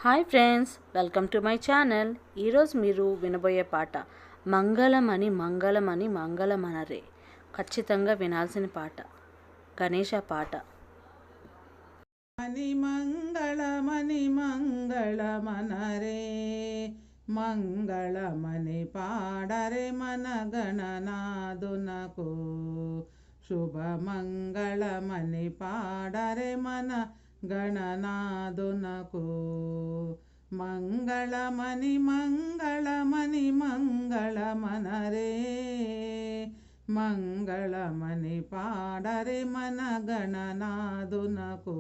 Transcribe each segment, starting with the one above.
Hi friends, welcome to my channel. ఈరోజు మీరు వినబోయే పాట మంగళమని మంగళమని మంగళమనరే. ఖచ్చితంగా వినాల్సిన పాట, గణేష పాట. మని మంగళమని మంగళమనరే, మంగళమని పాడరే మన గణనాదునకు. శుభమంగళమని పాడరే మన గణనాదునకు. మంగళమని మంగళమని మంగళమనరే, మంగళమని పాడరే మన గణనాదునకు.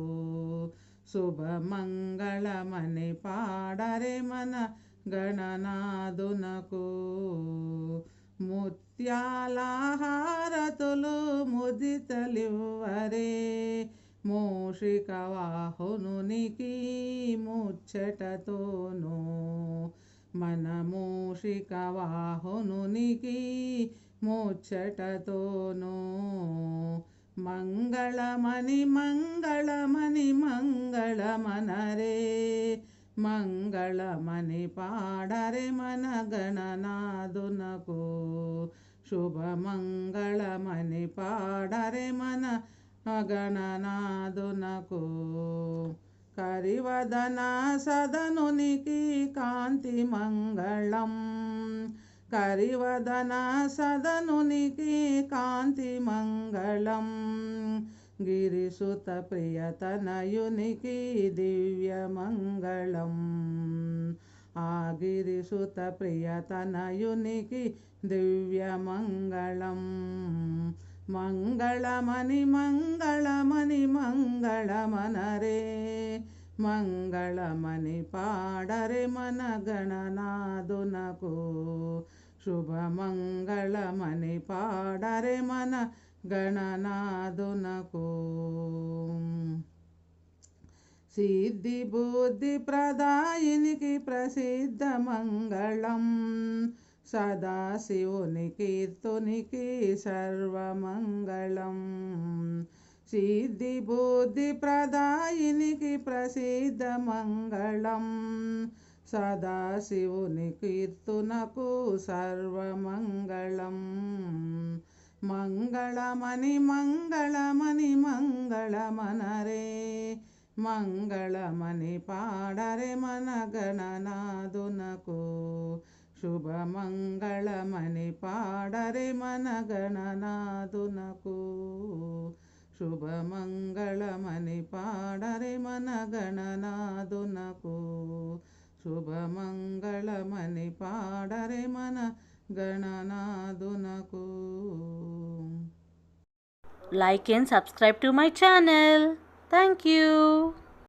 శుభమంగళమని పాడరే మన గణనాదునకు. ముత్యాల హారతులు ముదితలివ్వరే, మూషిక వాహనునికి ముచ్చటతోనూ. మన మూషిక వాహనునికి ముచ్చటతోనూ. మంగళమని మంగళమని మంగళమనరే, మంగళమని పాడరే మన గణనాదునకు. శుభమంగళమని పాడరే మన గణనాదునకు. కరివదన సదనునికి కాంతి మంగళం, కరివదన సదనునికి కాంతి మంగళం. గిరిసుత ప్రియతనయునికి దివ్య మంగళం, ఆ గిరిసుత ప్రియతనయునికి దివ్య మంగళం. మంగళమని మంగళమని మంగళమనరే, మంగళమని పాడరే మన గణనాదునకు. శుభమంగళమని పాడరే మన గణనాదునకు. సిద్ధి బుద్ధి ప్రదాయినికి ప్రసిద్ధ మంగళం, సదాశివుని కీర్తునికి సర్వమంగళం. సిద్ధి బుద్ధి ప్రదాయినికి ప్రసిద్ధ మంగళం, సదాశివుని కీర్తునకు సర్వమంగళం. మంగళమని మంగళమని మంగళమనరే, మంగళమని పాడరే మన గణనాదునకు. శుభమంగళమని పాడరే మన గణనాదునకు. శుభమంగళమని పాడరే మన గణనాదునకు. శుభమంగళమని పాడరే మన గణనాదునకు. Like and subscribe to my channel. Thank you.